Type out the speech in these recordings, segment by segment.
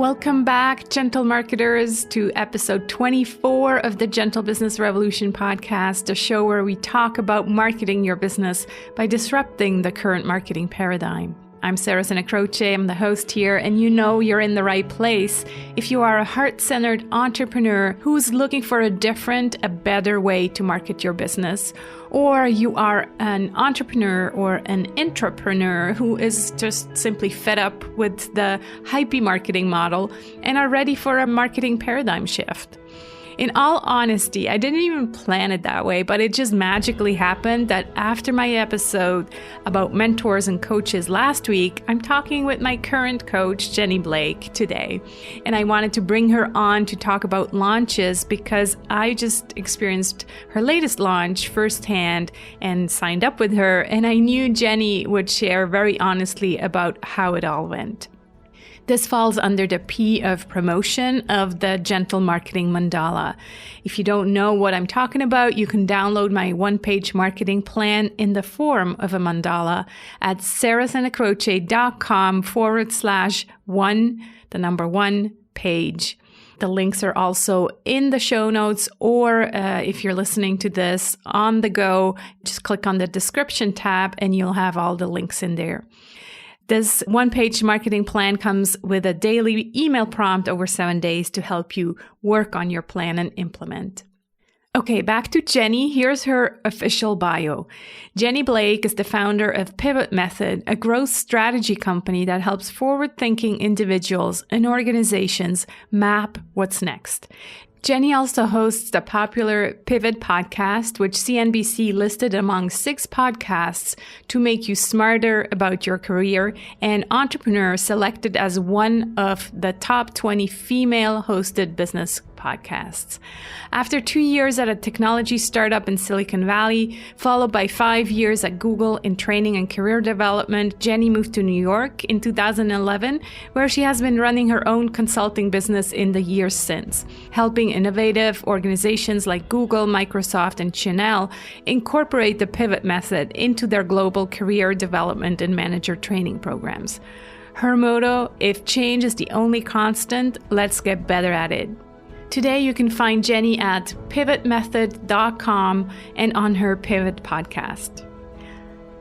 Welcome back, gentle marketers, to episode 24 of the Gentle Business Revolution podcast, a show where we talk about marketing your business by disrupting the current marketing paradigm. I'm Sarah Croce, I'm the host here, and you know you're in the right place if you are a heart-centered entrepreneur who's looking for a different, a better way to market your business, or you are an entrepreneur or an intrapreneur who is just simply fed up with the hypey marketing model and are ready for a marketing paradigm shift. In all honesty, I didn't even plan it that way, but it just magically happened that after my episode about mentors and coaches last week, I'm talking with my current coach, Jenny Blake, today. And I wanted to bring her on to talk about launches because I just experienced her latest launch firsthand and signed up with her. And I knew Jenny would share very honestly about how it all went. This falls under the P of promotion of the Gentle Marketing Mandala. If you don't know what I'm talking about, you can download my one-page marketing plan in the form of a mandala at sarahsenacroce.com/1 page. The links are also in the show notes, or if you're listening to this on the go, just click on the description tab and you'll have all the links in there. This one-page marketing plan comes with a daily email prompt over 7 days to help you work on your plan and implement. Okay, back to Jenny. Here's her official bio. Jenny Blake is the founder of Pivot Method, a growth strategy company that helps forward-thinking individuals and organizations map what's next. Jenny also hosts the popular Pivot podcast, which CNBC listed among 6 podcasts to make you smarter about your career, and Entrepreneur selected as one of the top 20 female-hosted business podcasts. After 2 years at a technology startup in Silicon Valley, followed by 5 years at Google in training and career development, Jenny moved to New York in 2011, where she has been running her own consulting business in the years since, helping innovative organizations like Google, Microsoft, and Chanel incorporate the Pivot Method into their global career development and manager training programs. Her motto, if change is the only constant, let's get better at it. Today, you can find Jenny at pivotmethod.com and on her Pivot podcast.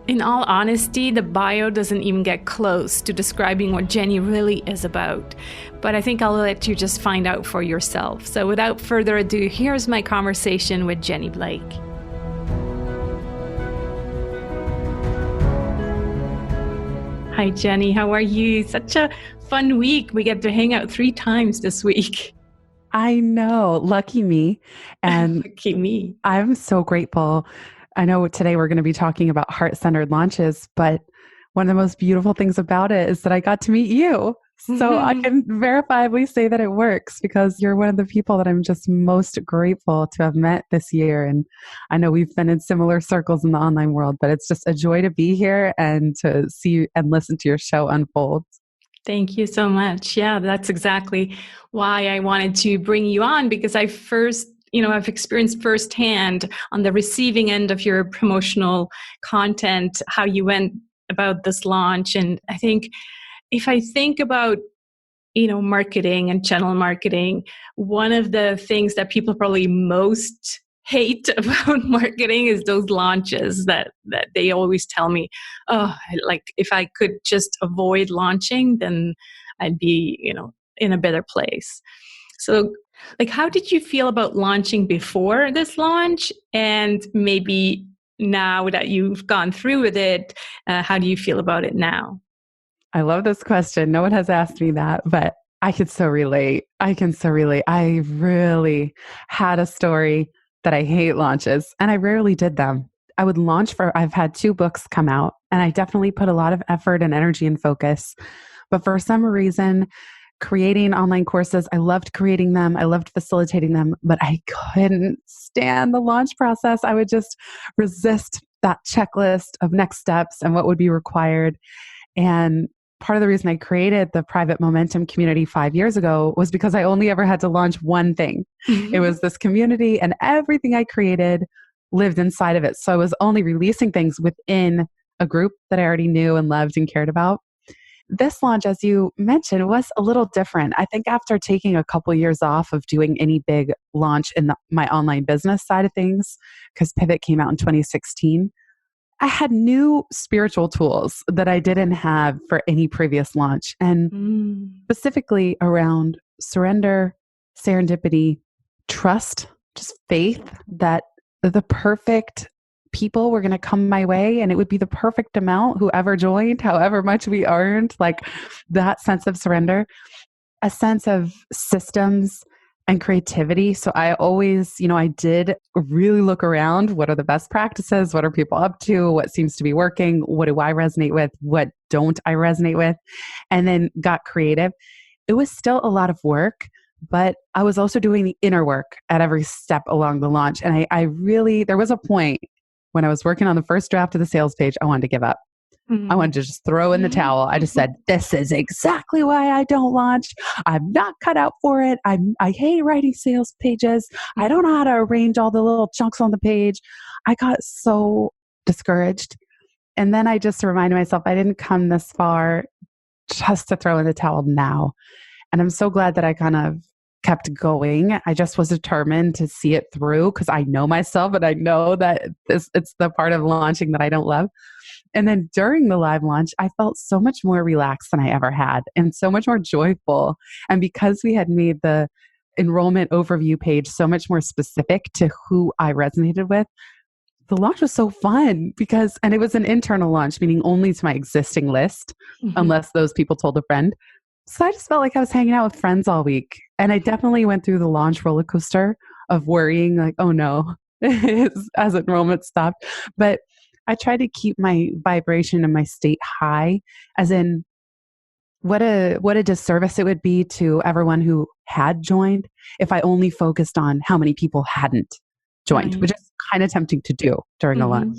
In all honesty, the bio doesn't even get close to describing what Jenny really is about, but I think I'll let you just find out for yourself. So without further ado, here's my conversation with Jenny Blake. Hi, Jenny. How are you? Such a fun week. We get to hang out 3 times this week. I know. Lucky me. And lucky me. I'm so grateful. I know today we're going to be talking about heart-centered launches, but one of the most beautiful things about it is that I got to meet you. So I can verifiably say that it works because you're one of the people that I'm just most grateful to have met this year. And I know we've been in similar circles in the online world, but it's just a joy to be here and to see and listen to your show unfold. Thank you so much. Yeah, that's exactly why I wanted to bring you on, because I've experienced firsthand on the receiving end of your promotional content, how you went about this launch. And I think if I think about, marketing and channel marketing, one of the things that people probably most hate about marketing is those launches that they always tell me, if I could just avoid launching, then I'd be, in a better place. So how did you feel about launching before this launch? And maybe now that you've gone through with it, how do you feel about it now? I love this question. No one has asked me that, but I can so relate. I really had a story that I hate launches, and I rarely did them. I would launch I've had 2 books come out, and I definitely put a lot of effort and energy and focus. But for some reason, creating online courses, I loved creating them. I loved facilitating them, but I couldn't stand the launch process. I would just resist that checklist of next steps and what would be required. And part of the reason I created the private momentum community 5 years ago was because I only ever had to launch one thing. It was this community, and everything I created lived inside of it. So I was only releasing things within a group that I already knew and loved and cared about. this launch, as you mentioned, was a little different. I think after taking a couple years off of doing any big launch in my online business side of things, because Pivot came out in 2016, I had new spiritual tools that I didn't have for any previous launch. And specifically around surrender, serendipity, trust, just faith that the perfect people were going to come my way and it would be the perfect amount, whoever joined, however much we earned, like that sense of surrender, a sense of systems and creativity. So I always, I did really look around. What are the best practices? What are people up to? What seems to be working? What do I resonate with? What don't I resonate with? And then got creative. It was still a lot of work, but I was also doing the inner work at every step along the launch. And I really, there was a point when I was working on the first draft of the sales page, I wanted to give up. I wanted to just throw in the towel. I just said, this is exactly why I don't launch. I'm not cut out for it. I hate writing sales pages. I don't know how to arrange all the little chunks on the page. I got so discouraged. And then I just reminded myself, I didn't come this far just to throw in the towel now. And I'm so glad that I kind of kept going. I just was determined to see it through because I know myself and I know that it's the part of launching that I don't love. And then during the live launch, I felt so much more relaxed than I ever had and so much more joyful. And because we had made the enrollment overview page so much more specific to who I resonated with, the launch was so fun and it was an internal launch, meaning only to my existing list, unless those people told a friend. So I just felt like I was hanging out with friends all week. And I definitely went through the launch roller coaster of worrying like, oh no, as enrollment stopped. But I try to keep my vibration and my state high, as in what a disservice it would be to everyone who had joined if I only focused on how many people hadn't joined, which is kind of tempting to do during a launch.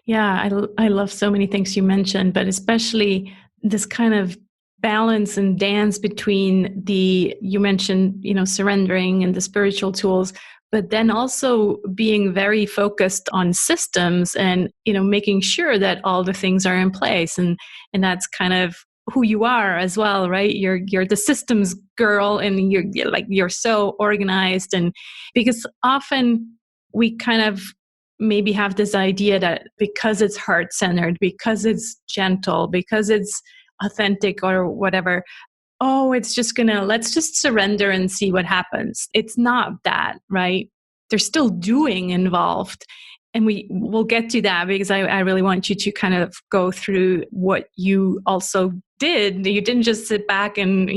Yeah, I love so many things you mentioned, but especially this kind of balance and dance between you mentioned, surrendering and the spiritual tools, but then also being very focused on systems and, making sure that all the things are in place. And that's kind of who you are as well, right? You're the systems girl and you're so organized. And because often we kind of maybe have this idea that because it's heart-centered, because it's gentle, because it's authentic or whatever, let's just surrender and see what happens. It's not that, right? There's still doing involved. And we'll get to that because I really want you to kind of go through what you also did. You didn't just sit back and,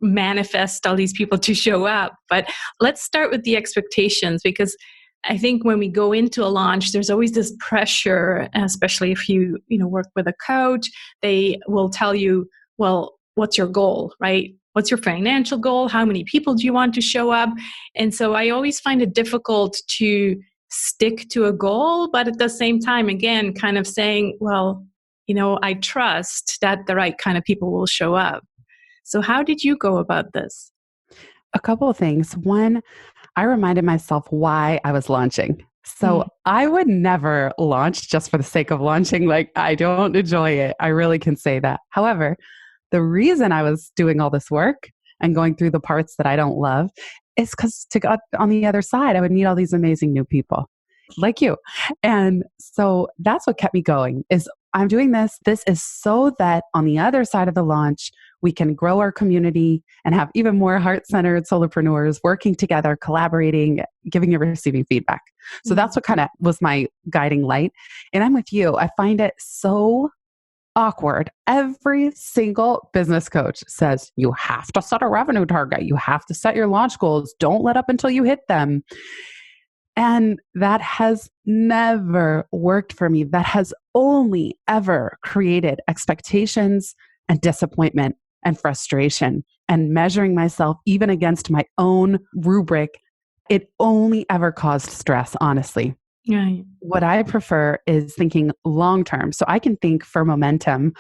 manifest all these people to show up. But let's start with the expectations, because I think when we go into a launch, there's always this pressure, especially if you work with a coach. They will tell you, well, what's your goal, right? What's your financial goal? How many people do you want to show up? And so I always find it difficult to stick to a goal, but at the same time, again, kind of saying, well, I trust that the right kind of people will show up. So how did you go about this? A couple of things. One, I reminded myself why I was launching. So I would never launch just for the sake of launching. Like, I don't enjoy it. I really can say that. However, the reason I was doing all this work and going through the parts that I don't love is because to go on the other side, I would meet all these amazing new people like you. And so that's what kept me going is I'm doing this. This is so that on the other side of the launch, we can grow our community and have even more heart-centered solopreneurs working together, collaborating, giving and receiving feedback. So that's what kind of was my guiding light. And I'm with you. I find it so awkward. Every single business coach says you have to set a revenue target. You have to set your launch goals. Don't let up until you hit them. And that has never worked for me. That has only ever created expectations and disappointment and frustration and measuring myself even against my own rubric. It only ever caused stress, honestly. Right. What I prefer is thinking long-term. So I can think for momentum.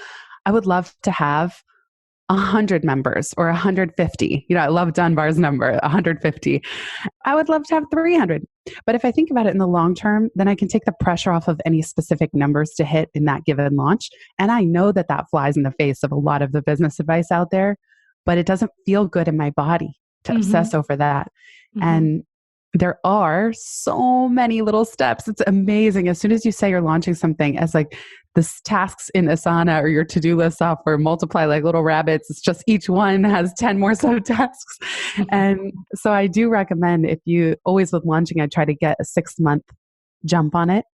I would love to have 100 members or 150. I love Dunbar's number, 150. I would love to have 300. But if I think about it in the long term, then I can take the pressure off of any specific numbers to hit in that given launch. And I know that that flies in the face of a lot of the business advice out there, but it doesn't feel good in my body to obsess over that. And there are so many little steps. It's amazing. As soon as you say you're launching something, as like this tasks in Asana or your to-do list software multiply like little rabbits. It's just each one has 10 more subtasks. And so I do recommend, if you always with launching, I try to get a 6-month jump on it.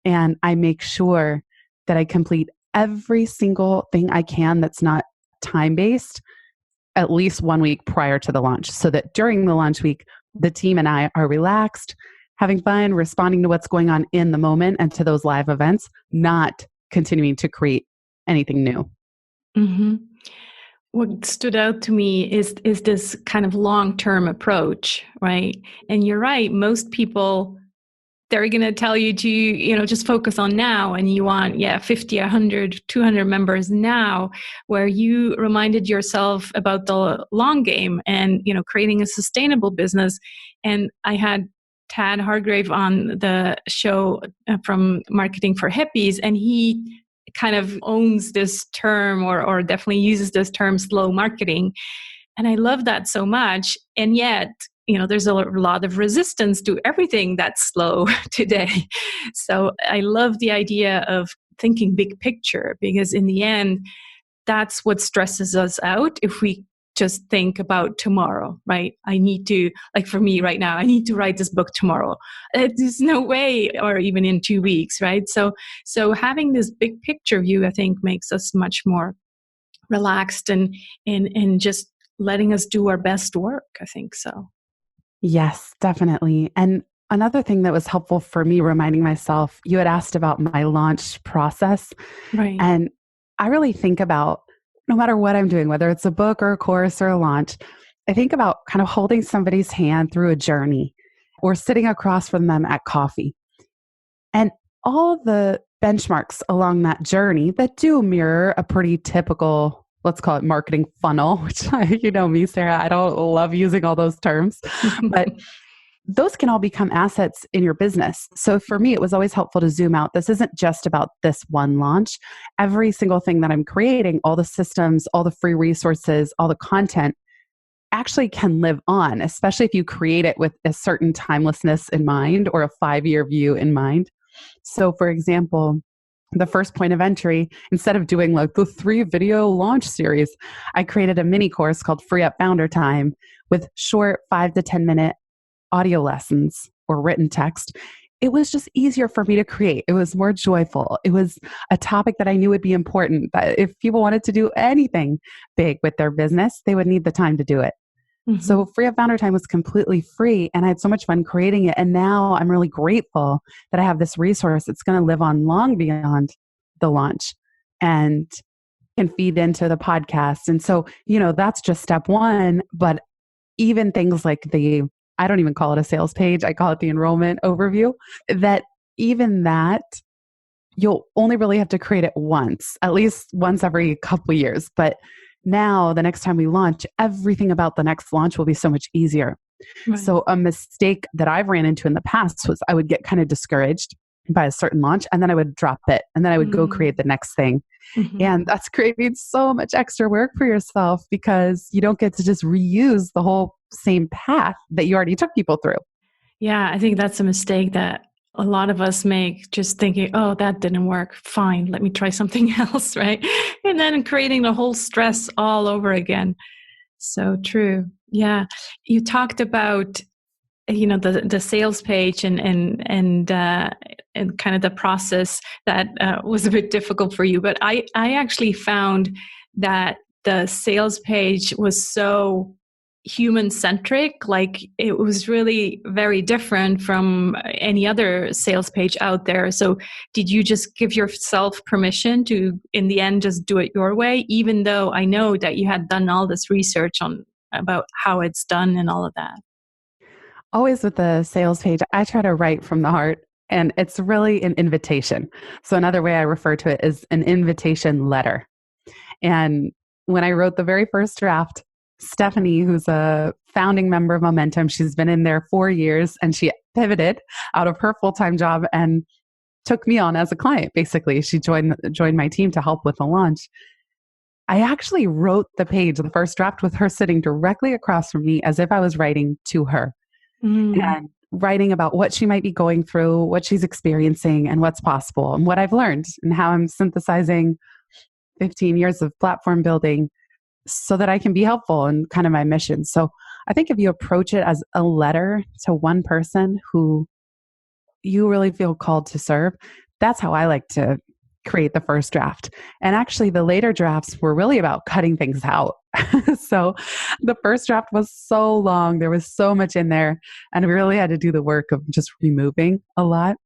And I make sure that I complete every single thing I can that's not time-based at least 1 week prior to the launch, so that during the launch week, the team and I are relaxed, having fun, responding to what's going on in the moment and to those live events, not continuing to create anything new. What stood out to me is this kind of long-term approach, right? And you're right, most people, they're going to tell you to, just focus on now, and you want, 50, 100, 200 members now, where you reminded yourself about the long game and, creating a sustainable business. And I had Tad Hargrave on the show from Marketing for Hippies, and he kind of owns this term or definitely uses this term, slow marketing. And I love that so much. And yet, there's a lot of resistance to everything that's slow today. So I love the idea of thinking big picture, because in the end, that's what stresses us out if we just think about tomorrow, right? I need to, like for me right now, I need to write this book tomorrow. There's no way, or even in 2 weeks, right? So having this big picture view, I think, makes us much more relaxed and just letting us do our best work. I think so. Yes, definitely. And another thing that was helpful for me reminding myself, you had asked about my launch process. Right. And I really think about, no matter what I'm doing, whether it's a book or a course or a launch, I think about kind of holding somebody's hand through a journey or sitting across from them at coffee. And all the benchmarks along that journey that do mirror a pretty typical, let's call it marketing funnel, which you know me, Sarah, I don't love using all those terms, but those can all become assets in your business. So for me, it was always helpful to zoom out. This isn't just about this one launch. Every single thing that I'm creating, all the systems, all the free resources, all the content actually can live on, especially if you create it with a certain timelessness in mind or a 5-year view in mind. So for example, the first point of entry, instead of doing like the 3 video launch series, I created a mini course called Free Up Founder Time with short 5 to 10 minute audio lessons or written text. It was just easier for me to create. It was more joyful. It was a topic that I knew would be important, that if people wanted to do anything big with their business, they would need the time to do it. So Free Up Founder Time was completely free, and I had so much fun creating it. And now I'm really grateful that I have this resource that's going to live on long beyond the launch and can feed into the podcast. And so, that's just step one. But even things like I don't even call it a sales page, I call it the enrollment overview, that you'll only really have to create it once, at least once every couple of years. But now, the next time we launch, everything about the next launch will be so much easier. Right. So a mistake that I've ran into in the past was I would get kind of discouraged by a certain launch, and then I would drop it, and then I would go create the next thing. And that's creating so much extra work for yourself, because you don't get to just reuse the whole same path that you already took people through. Yeah, I think that's a mistake that a lot of us make, just thinking, oh, that didn't work. Fine, let me try something else, right? And then creating the whole stress all over again. So true. Yeah. You talked about, the sales page and kind of the process that was a bit difficult for you. But I actually found that the sales page was so human-centric. Like, it was really very different from any other sales page out there. So did you just give yourself permission to, in the end, just do it your way, even though I know that you had done all this research about how it's done and all of that? Always with the sales page, I try to write from the heart, and it's really an invitation. So another way I refer to it is an invitation letter. And when I wrote the very first draft, Stephanie, who's a founding member of Momentum, she's been in there 4 years, and she pivoted out of her full-time job and took me on as a client. Basically, she joined my team to help with the launch. I actually wrote the page, the first draft, with her sitting directly across from me as if I was writing to her and writing about what she might be going through, what she's experiencing, and what's possible, and what I've learned, and how I'm synthesizing 15 years of platform building so that I can be helpful in kind of my mission. So I think if you approach it as a letter to one person who you really feel called to serve, that's how I like to create the first draft. And actually, the later drafts were really about cutting things out. So the first draft was so long. There was so much in there. And we really had to do the work of just removing a lot.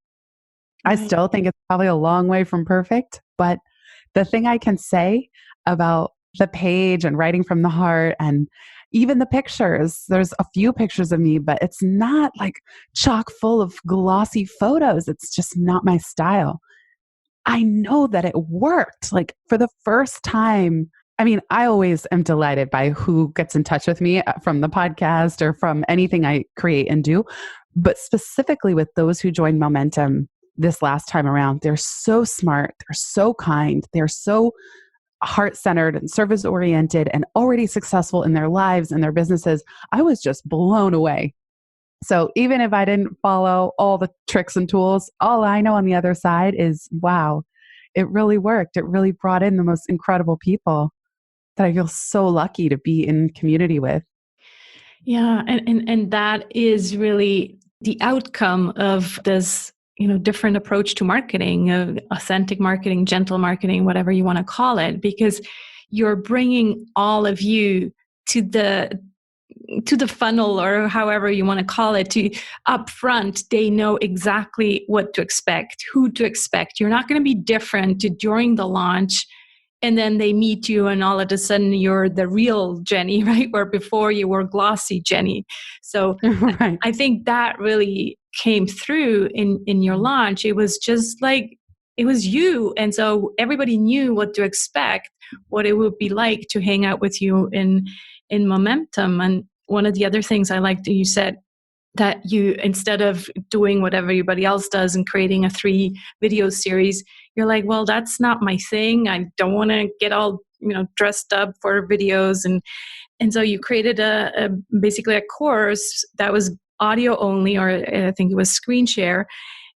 Right. I still think it's probably a long way from perfect. But the thing I can say about the page and writing from the heart, and even the pictures, there's a few pictures of me, but it's not like chock full of glossy photos. It's just not my style. I know that it worked. Like, for the first time, I mean, I always am delighted by who gets in touch with me from the podcast or from anything I create and do. But specifically with those who joined Momentum this last time around, they're so smart. They're so kind. They're so heart-centered and service-oriented and already successful in their lives and their businesses. I was just blown away. So even if I didn't follow all the tricks and tools, all I know on the other side is, wow, it really worked. It really brought in the most incredible people that I feel so lucky to be in community with. Yeah. And that is really the outcome of this, different approach to marketing, authentic marketing, gentle marketing, whatever you want to call it, because you're bringing all of you to the funnel, or however you want to call it, to up front. They know exactly what to expect, who to expect. You're not going to be different during the launch, and then they meet you and all of a sudden you're the real Jenny, right? Where before you were glossy Jenny. So right. I think that really came through in your launch. It was just like, it was you. And so everybody knew what to expect, what it would be like to hang out with you in Momentum. And one of the other things I liked that you said, that you, instead of doing what everybody else does and creating a 3 video series, you're like, well, that's not my thing. I don't want to get all, dressed up for videos. And so you created basically a course that was audio only, or I think it was screen share.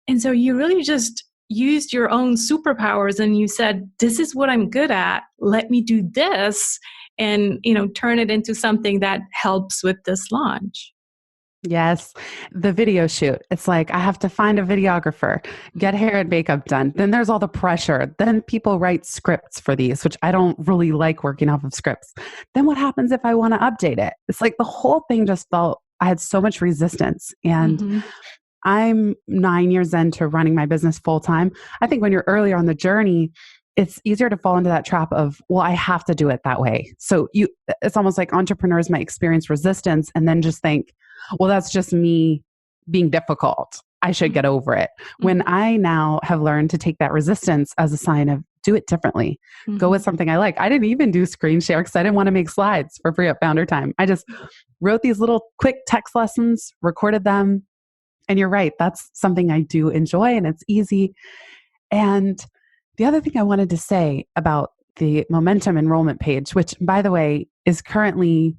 And so you really just used your own superpowers and you said, this is what I'm good at. Let me do this and, turn it into something that helps with this launch. Yes. The video shoot. It's like, I have to find a videographer, get hair and makeup done. Then there's all the pressure. Then people write scripts for these, which I don't really like working off of scripts. Then what happens if I want to update it? It's like the whole thing just felt, I had so much resistance. And I'm 9 years into running my business full time. I think when you're earlier on the journey, it's easier to fall into that trap of, well, I have to do it that way. So it's almost like entrepreneurs might experience resistance and then just think, well, that's just me being difficult. I should get over it. When I now have learned to take that resistance as a sign of do it differently, go with something I like. I didn't even do screen share because I didn't want to make slides for free at Founder Time. I just wrote these little quick text lessons, recorded them. And you're right. That's something I do enjoy and it's easy. And the other thing I wanted to say about the Momentum enrollment page, which by the way, is currently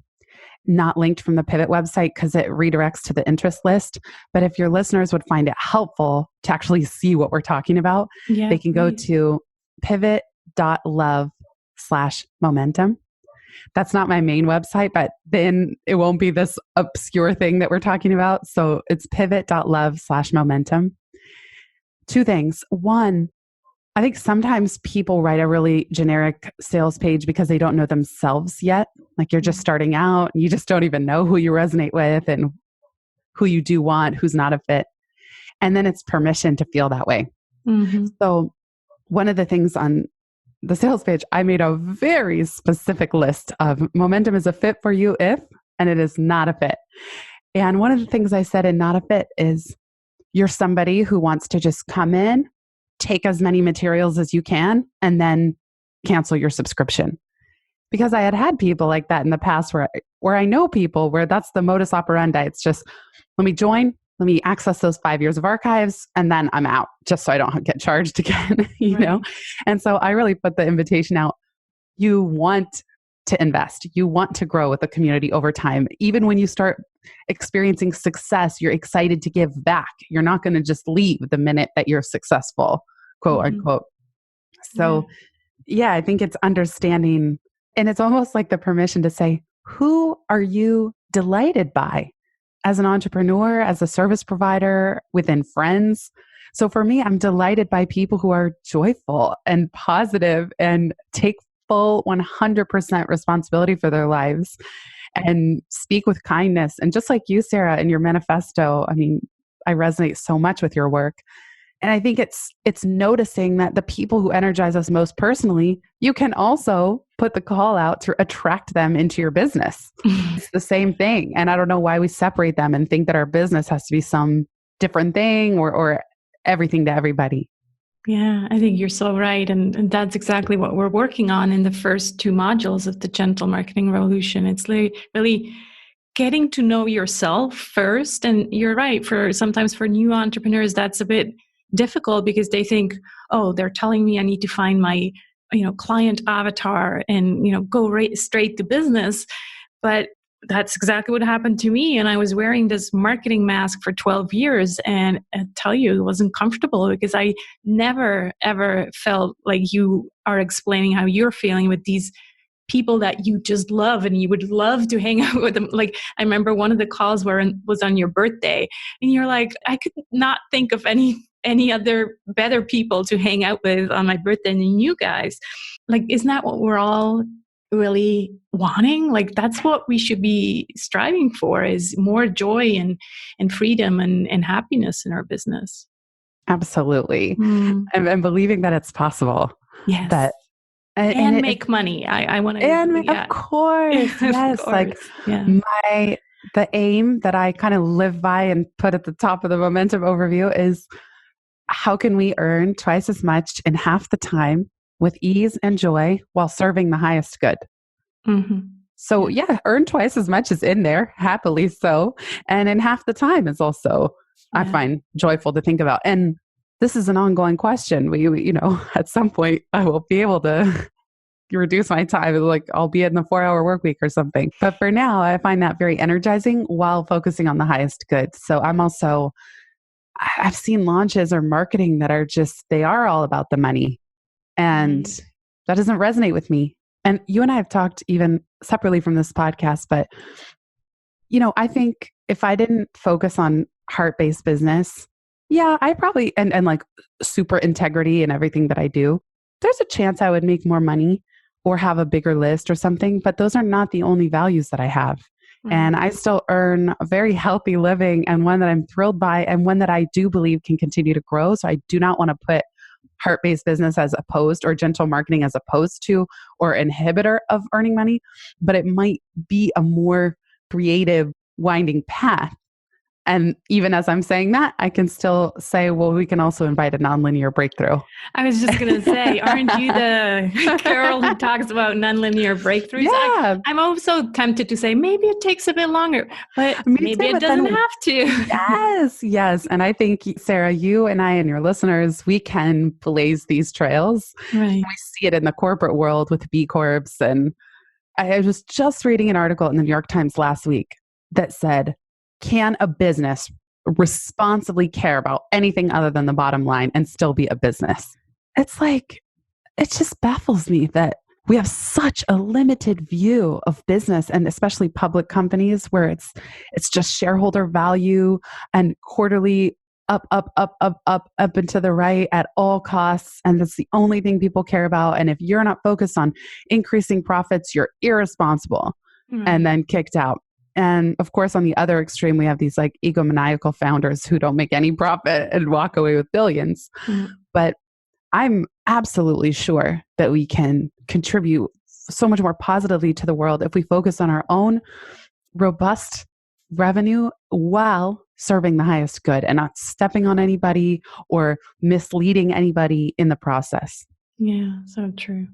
not linked from the Pivot website because it redirects to the interest list. But if your listeners would find it helpful to actually see what we're talking about, they can go to pivot.love/momentum. That's not my main website, but then it won't be this obscure thing that we're talking about. So it's pivot.love/momentum. 2 things. One, I think sometimes people write a really generic sales page because they don't know themselves yet. Like you're just starting out and you just don't even know who you resonate with and who you do want, who's not a fit. And then it's permission to feel that way. So one of the things on the sales page, I made a very specific list of Momentum is a fit for you if, and it is not a fit. And one of the things I said in not a fit is you're somebody who wants to just come in, take as many materials as you can, and then cancel your subscription. because I had people like that in the past where I know people where that's the modus operandi. It's just, let me join, let me access those 5 years of archives, and then I'm out, just so I don't get charged again, you know? And so I really put the invitation out. You want to invest. You want to grow with the community over time. Even when you start experiencing success, you're excited to give back. You're not going to just leave the minute that you're successful, quote unquote. So yeah, I think it's understanding, and it's almost like the permission to say, who are you delighted by as an entrepreneur, as a service provider, within friends? So for me, I'm delighted by people who are joyful and positive and take full 100% responsibility for their lives and speak with kindness. And just like you, Sarah, in your manifesto, I mean, I resonate so much with your work. And I think it's noticing that the people who energize us most personally, you can also put the call out to attract them into your business. It's the same thing. And I don't know why we separate them and think that our business has to be some different thing or everything to everybody. Yeah, I think you're so right. And that's exactly what we're working on in the first 2 modules of the Gentle Marketing Revolution. It's really getting to know yourself first. And you're right, sometimes for new entrepreneurs, that's a bit difficult because they think, oh, they're telling me I need to find my, client avatar and, go right straight to business. But that's exactly what happened to me. And I was wearing this marketing mask for 12 years. And I tell you, it wasn't comfortable because I never, ever felt like you are explaining how you're feeling with these people that you just love and you would love to hang out with them. Like, I remember one of the calls was on your birthday and you're like, I could not think of any other better people to hang out with on my birthday than you guys. Like, isn't that what we're all really wanting? Like, that's what we should be striving for, is more joy and freedom and happiness in our business. Absolutely. And believing that it's possible. Yes. That and make money. I want to. Of course. Yes. Of course. The aim that I kind of live by and put at the top of the momentum overview is, how can we earn twice as much in half the time with ease and joy while serving the highest good? So earn twice as much is in there, happily so. And in half the time is also, I find, joyful to think about. And this is an ongoing question. We at some point I will be able to reduce my time. Like, I'll be in the 4-hour work week or something. But for now, I find that very energizing while focusing on the highest good. So I've seen launches or marketing that are just, they are all about the money. And that doesn't resonate with me. And you and I have talked even separately from this podcast, but, I think if I didn't focus on heart-based business, I probably, and like super integrity in everything that I do, there's a chance I would make more money or have a bigger list or something, but those are not the only values that I have. And I still earn a very healthy living, and one that I'm thrilled by, and one that I do believe can continue to grow. So I do not want to put heart-based business as opposed, or gentle marketing as opposed to, or inhibitor of earning money, but it might be a more creative winding path. And even as I'm saying that, I can still say, well, we can also invite a nonlinear breakthrough. I was just going to say, aren't you the Carol who talks about nonlinear breakthroughs? Yeah. I'm also tempted to say, maybe it takes a bit longer, but maybe it doesn't have to. Yes. And I think, Sarah, you and I and your listeners, we can blaze these trails. Right. We see it in the corporate world with B Corps. And I was just reading an article in the New York Times last week that said, can a business responsibly care about anything other than the bottom line and still be a business? It's like, it just baffles me that we have such a limited view of business, and especially public companies, where it's just shareholder value and quarterly up and to the right at all costs. And that's the only thing people care about. And if you're not focused on increasing profits, you're irresponsible and then kicked out. And of course, on the other extreme, we have these like egomaniacal founders who don't make any profit and walk away with billions. But I'm absolutely sure that we can contribute so much more positively to the world if we focus on our own robust revenue while serving the highest good and not stepping on anybody or misleading anybody in the process. Yeah, so true.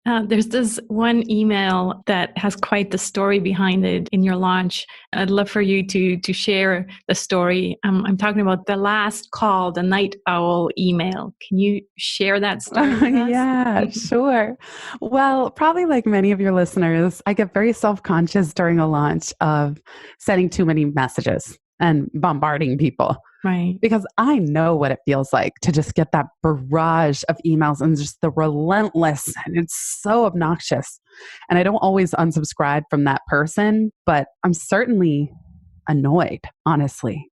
There's this one email that has quite the story behind it in your launch. I'd love for you to share the story. I'm talking about the last call, the night owl email. Can you share that story with us? Yeah, sure. Well, probably like many of your listeners, I get very self-conscious during a launch of sending too many messages and bombarding people. Right. Because I know what it feels like to just get that barrage of emails and just the relentless, and it's so obnoxious. And I don't always unsubscribe from that person, but I'm certainly annoyed, honestly.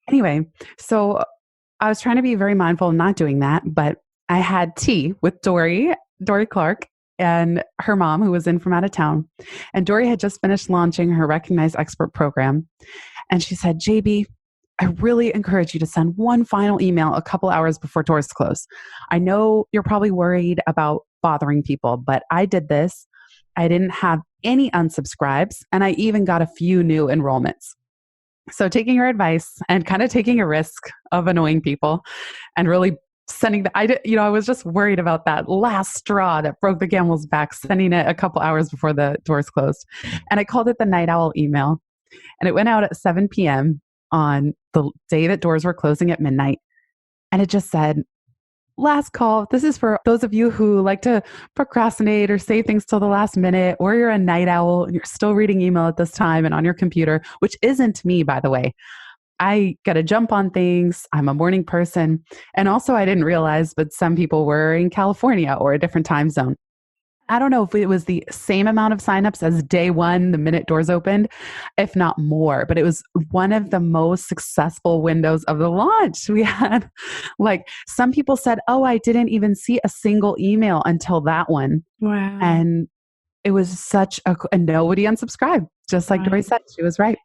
Anyway, so I was trying to be very mindful of not doing that, but I had tea with Dory Clark, and her mom, who was in from out of town. And Dory had just finished launching her Recognized Expert program. And she said, JB, I really encourage you to send one final email a couple hours before doors close. I know you're probably worried about bothering people, but I did this. I didn't have any unsubscribes, and I even got a few new enrollments. So taking her advice and kind of taking a risk of annoying people and really sending I was just worried about that last straw that broke the camel's back, sending it a couple hours before the doors closed. And I called it the Night Owl email. And it went out at 7 p.m. on the day that doors were closing at midnight. And it just said, last call. This is for those of you who like to procrastinate or say things till the last minute, or you're a night owl and you're still reading email at this time and on your computer, which isn't me, by the way. I got to jump on things. I'm a morning person. And also, I didn't realize, but some people were in California or a different time zone. I don't know if it was the same amount of signups as day one, the minute doors opened, if not more, but it was one of the most successful windows of the launch. We had like some people said, oh, I didn't even see a single email until that one. Wow. And it was and nobody unsubscribed, just like Dory said, she was right.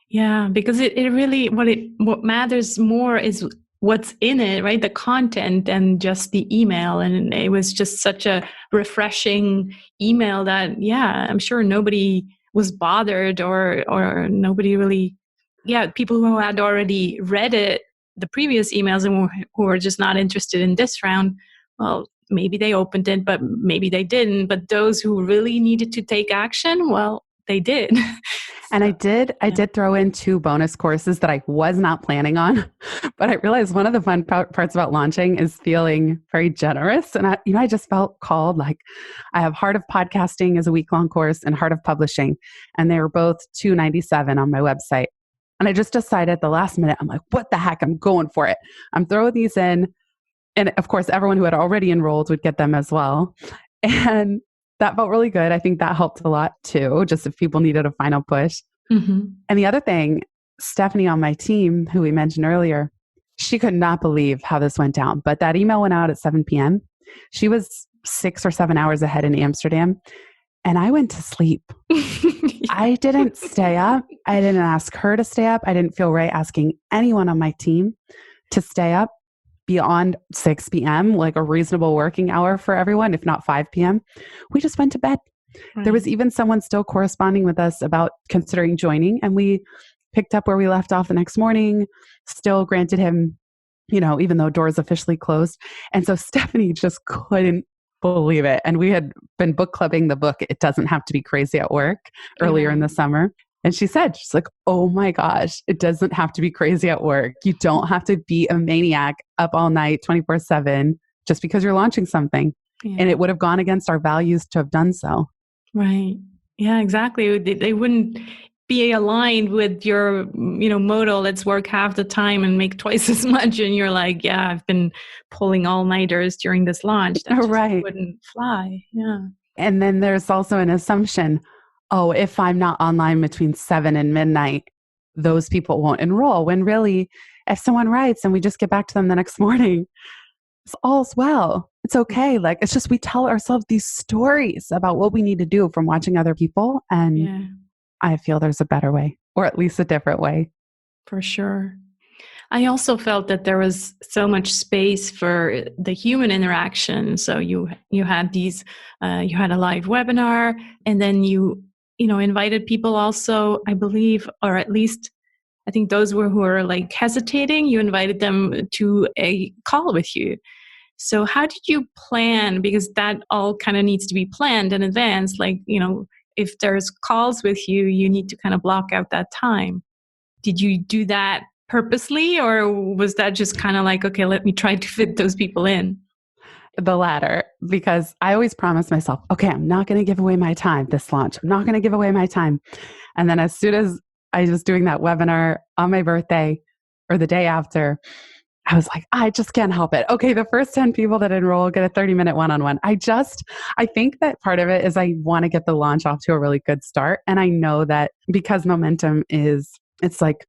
Yeah, because it really, what matters more is what's in it, right? The content and just the email. And it was just such a refreshing email that, yeah, I'm sure nobody was bothered or nobody really, people who had already read it, the previous emails and who were just not interested in this round, well, maybe they opened it, but maybe they didn't. But those who really needed to take action, well, they did. And I did throw in 2 bonus courses that I was not planning on, but I realized one of the fun parts about launching is feeling very generous. And I just felt called, like I have Heart of Podcasting as a week-long course and Heart of Publishing. And they were both $297 on my website. And I just decided at the last minute, I'm like, what the heck? I'm going for it. I'm throwing these in. And of course, everyone who had already enrolled would get them as well. And that felt really good. I think that helped a lot too, just if people needed a final push. Mm-hmm. And the other thing, Stephanie on my team, who we mentioned earlier, she could not believe how this went down. But that email went out at 7 p.m. She was 6 or 7 hours ahead in Amsterdam. And I went to sleep. I didn't stay up. I didn't ask her to stay up. I didn't feel right asking anyone on my team to stay up beyond 6 p.m., like a reasonable working hour for everyone, if not 5 p.m. We just went to bed. Right. There was even someone still corresponding with us about considering joining, and we picked up where we left off the next morning, still granted him, even though doors officially closed. And so Stephanie just couldn't believe it. And we had been book clubbing the book, It Doesn't Have to Be Crazy at Work, earlier in the summer. And she's like, oh my gosh, it doesn't have to be crazy at work. You don't have to be a maniac up all night, 24/7, just because you're launching something. Yeah. And it would have gone against our values to have done so. Right. Yeah, exactly. They wouldn't be aligned with your, motto, let's work half the time and make twice as much. And you're like, yeah, I've been pulling all-nighters during this launch. That just wouldn't fly. Yeah. And then there's also an assumption, oh, if I'm not online between 7 and midnight, those people won't enroll. When really, if someone writes and we just get back to them the next morning, it's all's well. It's okay. Like, it's just we tell ourselves these stories about what we need to do from watching other people. And I feel there's a better way, or at least a different way. For sure. I also felt that there was so much space for the human interaction. So you had these, you had a live webinar, and then you invited people also, I believe, or at least I think those who were like hesitating, you invited them to a call with you. So how did you plan? Because that all kind of needs to be planned in advance. Like, if there's calls with you, you need to kind of block out that time. Did you do that purposely, or was that just kind of like, okay, let me try to fit those people in? The latter, because I always promise myself, okay, I'm not going to give away my time this launch. I'm not going to give away my time. And then as soon as I was doing that webinar on my birthday or the day after, I was like, I just can't help it. Okay, the first 10 people that enroll get a 30-minute one-on-one. I think that part of it is I want to get the launch off to a really good start. And I know that because momentum it's like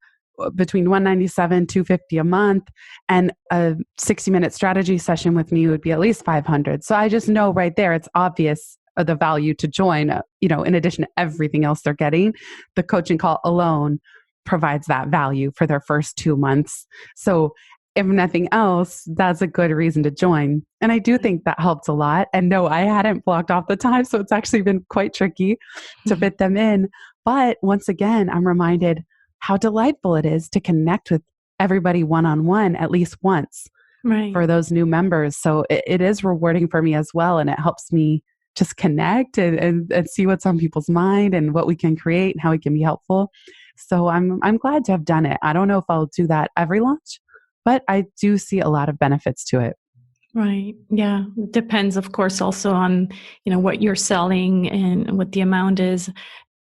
between 197, 250 a month, and a 60-minute strategy session with me would be at least 500. So I just know right there, it's obvious the value to join, in addition to everything else they're getting. The coaching call alone provides that value for their first 2 months. So if nothing else, that's a good reason to join. And I do think that helped a lot. And no, I hadn't blocked off the time. So it's actually been quite tricky to fit them in. But once again, I'm reminded how delightful it is to connect with everybody one-on-one at least once for those new members. So it is rewarding for me as well. And it helps me just connect and see what's on people's mind and what we can create and how we can be helpful. So I'm glad to have done it. I don't know if I'll do that every launch, but I do see a lot of benefits to it. Right. Yeah. Depends, of course, also on, what you're selling and what the amount is.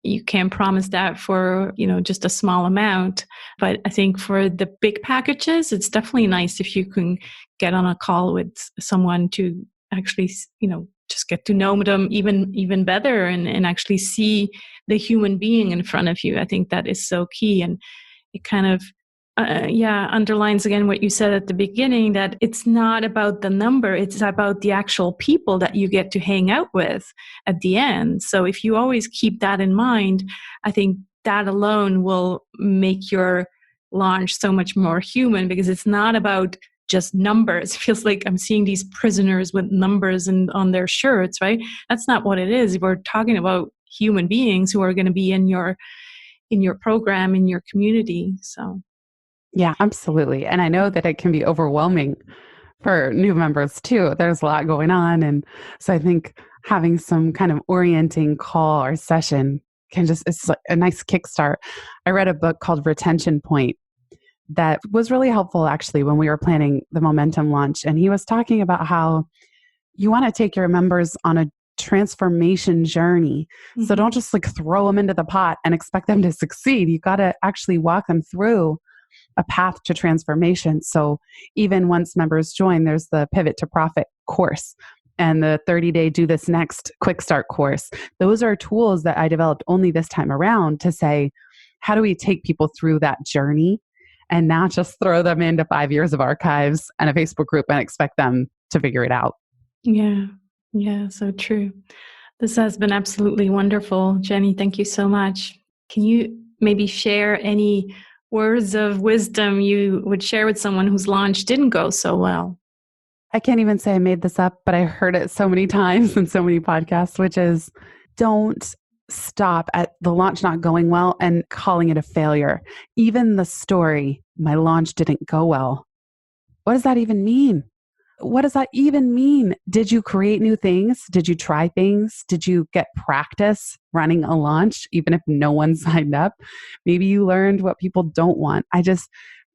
You can't promise that for, just a small amount. But I think for the big packages, it's definitely nice if you can get on a call with someone to actually, just get to know them even better and actually see the human being in front of you. I think that is so key. And it kind of, underlines again what you said at the beginning, that it's not about the number, it's about the actual people that you get to hang out with at the end. So if you always keep that in mind, I think that alone will make your launch so much more human, because it's not about just numbers. It feels like I'm seeing these prisoners with numbers on their shirts, right? That's not what it is. We're talking about human beings who are going to be in your program, in your community. So yeah, absolutely. And I know that it can be overwhelming for new members too. There's a lot going on. And so I think having some kind of orienting call or session it's like a nice kickstart. I read a book called Retention Point that was really helpful actually when we were planning the momentum launch. And he was talking about how you want to take your members on a transformation journey. Mm-hmm. So don't just like throw them into the pot and expect them to succeed. You got to actually walk them through a path to transformation. So even once members join, there's the Pivot to Profit course and the 30-day Do This Next Quick Start course. Those are tools that I developed only this time around to say, how do we take people through that journey and not just throw them into 5 years of archives and a Facebook group and expect them to figure it out? Yeah. Yeah. So true. This has been absolutely wonderful. Jenny, thank you so much. Can you maybe share any words of wisdom you would share with someone whose launch didn't go so well? I can't even say I made this up, but I heard it so many times in so many podcasts, which is don't stop at the launch not going well and calling it a failure. Even the story, my launch didn't go well. What does that even mean? What does that even mean? Did you create new things? Did you try things? Did you get practice running a launch, even if no one signed up? Maybe you learned what people don't want.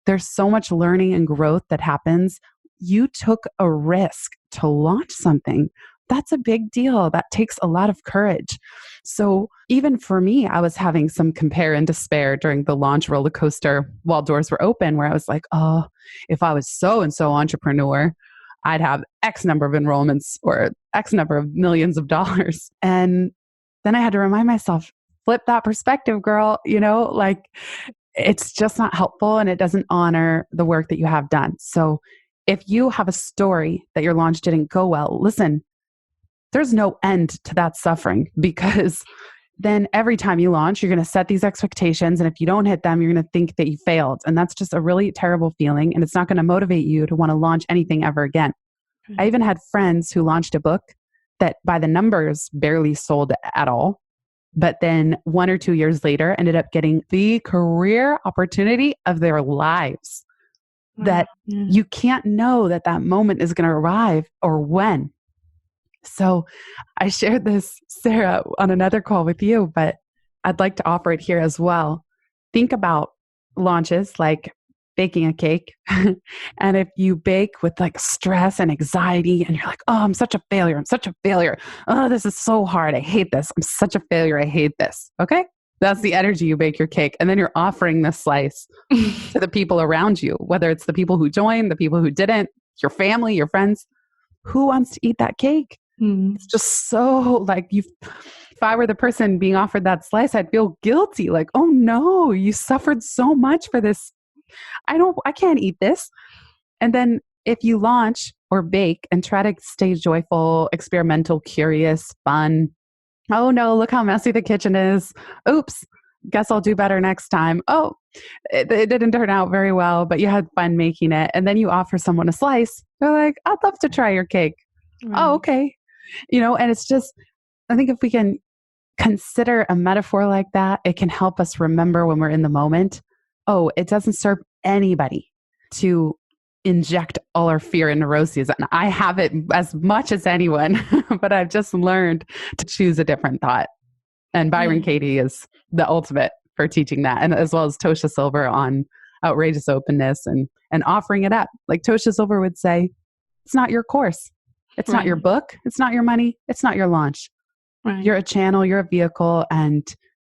There's so much learning and growth that happens. You took a risk to launch something. That's a big deal. That takes a lot of courage. So even for me, I was having some compare and despair during the launch roller coaster while doors were open, where I was like, oh, if I was so-and-so entrepreneur, I'd have X number of enrollments or X number of millions of dollars. And then I had to remind myself, flip that perspective, girl. It's just not helpful and it doesn't honor the work that you have done. So if you have a story that your launch didn't go well, listen, there's no end to that suffering, because then every time you launch, you're going to set these expectations. And if you don't hit them, you're going to think that you failed. And that's just a really terrible feeling. And it's not going to motivate you to want to launch anything ever again. Mm-hmm. I even had friends who launched a book that by the numbers barely sold at all. But then 1 or 2 years later ended up getting the career opportunity of their lives. that you can't know that that moment is going to arrive or when. So I shared this, Sarah, on another call with you, but I'd like to offer it here as well. Think about launches like baking a cake. And if you bake with like stress and anxiety and you're like, oh, I'm such a failure. I'm such a failure. Oh, this is so hard. I hate this. I'm such a failure. I hate this. Okay. That's the energy you bake your cake. And then you're offering this slice to the people around you, whether it's the people who joined, the people who didn't, your family, your friends. Who wants to eat that cake? It's just so like if I were the person being offered that slice, I'd feel guilty. Like, oh no, you suffered so much for this. I can't eat this. And then if you launch or bake and try to stay joyful, experimental, curious, fun. Oh no, look how messy the kitchen is. Oops, guess I'll do better next time. Oh, it didn't turn out very well, but you had fun making it. And then you offer someone a slice. They're like, I'd love to try your cake. Right. Oh, okay. And it's just, I think if we can consider a metaphor like that, it can help us remember when we're in the moment. Oh, it doesn't serve anybody to inject all our fear and neuroses. And I have it as much as anyone, but I've just learned to choose a different thought. And Byron Katie is the ultimate for teaching that. And as well as Tosha Silver on outrageous openness and offering it up. Like Tosha Silver would say, it's not your course. It's not your book. It's not your money. It's not your launch. Right. You're a channel, you're a vehicle, and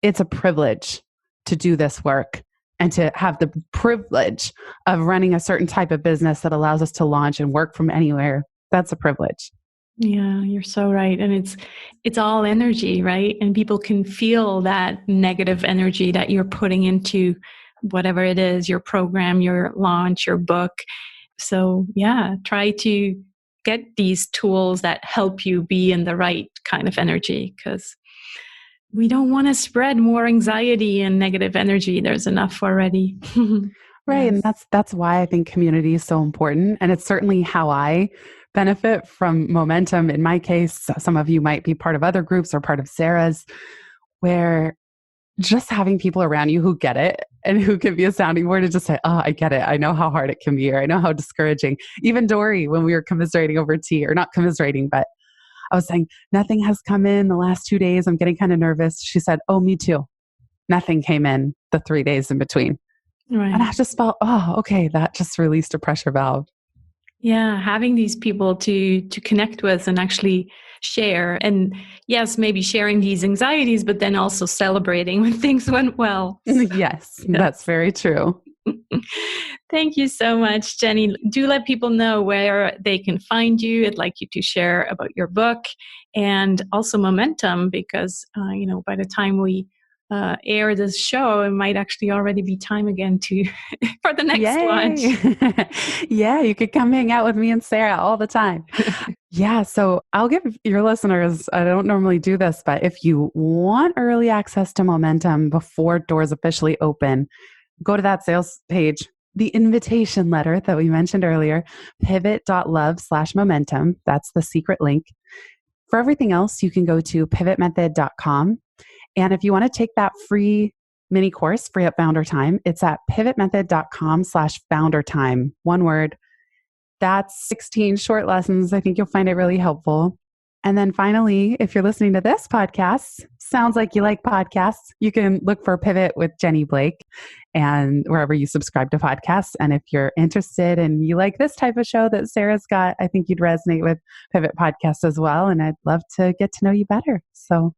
it's a privilege to do this work and to have the privilege of running a certain type of business that allows us to launch and work from anywhere. That's a privilege. Yeah, you're so right. And it's all energy, right? And people can feel that negative energy that you're putting into whatever it is, your program, your launch, your book. So yeah, try to get these tools that help you be in the right kind of energy, because we don't want to spread more anxiety and negative energy. There's enough already. Right. Yes. And that's why I think community is so important. And it's certainly how I benefit from momentum. In my case, some of you might be part of other groups or part of Sarah's, where just having people around you who get it and who can be a sounding board to just say, oh, I get it. I know how hard it can be, or I know how discouraging. Even Dory, when we were commiserating over tea, or not commiserating, but I was saying, nothing has come in the last 2 days. I'm getting kind of nervous. She said, oh, me too. Nothing came in the 3 days in between. Right. And I just felt, oh, okay, that just released a pressure valve. Yeah, having these people to connect with and actually share. And yes, maybe sharing these anxieties, but then also celebrating when things went well. Yes, that's very true. Thank you so much, Jenny. Do let people know where they can find you. I'd like you to share about your book and also momentum, because, by the time we air this show, it might actually already be time again for the next launch. Yeah, you could come hang out with me and Sarah all the time. Yeah, so I'll give your listeners, I don't normally do this, but if you want early access to momentum before doors officially open, go to that sales page, the invitation letter that we mentioned earlier, pivot.love/momentum. That's the secret link. For everything else, you can go to pivotmethod.com. And if you want to take that free mini course, Free Up Founder Time, it's at pivotmethod.com/founder time. One word. That's 16 short lessons. I think you'll find it really helpful. And then finally, if you're listening to this podcast, sounds like you like podcasts, you can look for Pivot with Jenny Blake and wherever you subscribe to podcasts. And if you're interested and you like this type of show that Sarah's got, I think you'd resonate with Pivot Podcast as well. And I'd love to get to know you better. So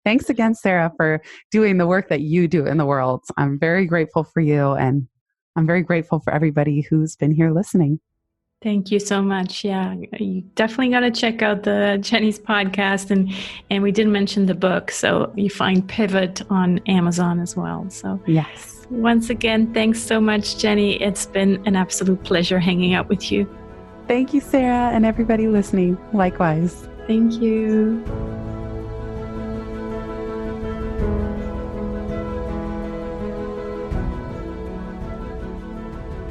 thanks again, Sarah, for doing the work that you do in the world. I'm very grateful for you, and I'm very grateful for everybody who's been here listening. Thank you so much. Yeah, you definitely got to check out the Jenny's podcast, and we didn't mention the book, so you find Pivot on Amazon as well. So yes, once again, thanks so much, Jenny. It's been an absolute pleasure hanging out with you. Thank you, Sarah, and everybody listening. Likewise. Thank you.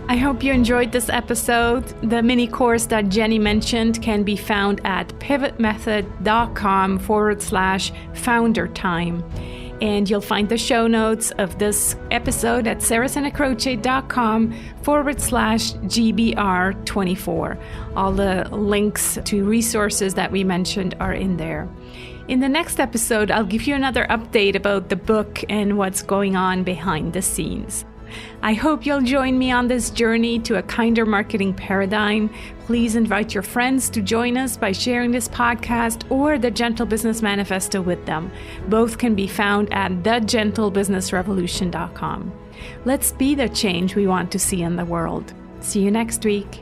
I hope you enjoyed this episode. The mini course that Jenny mentioned can be found at pivotmethod.com/founder time. And you'll find the show notes of this episode at sarahsenacroce.com/GBR24. All the links to resources that we mentioned are in there. In the next episode, I'll give you another update about the book and what's going on behind the scenes. I hope you'll join me on this journey to a kinder marketing paradigm. Please invite your friends to join us by sharing this podcast or the Gentle Business Manifesto with them. Both can be found at thegentlebusinessrevolution.com. Let's be the change we want to see in the world. See you next week.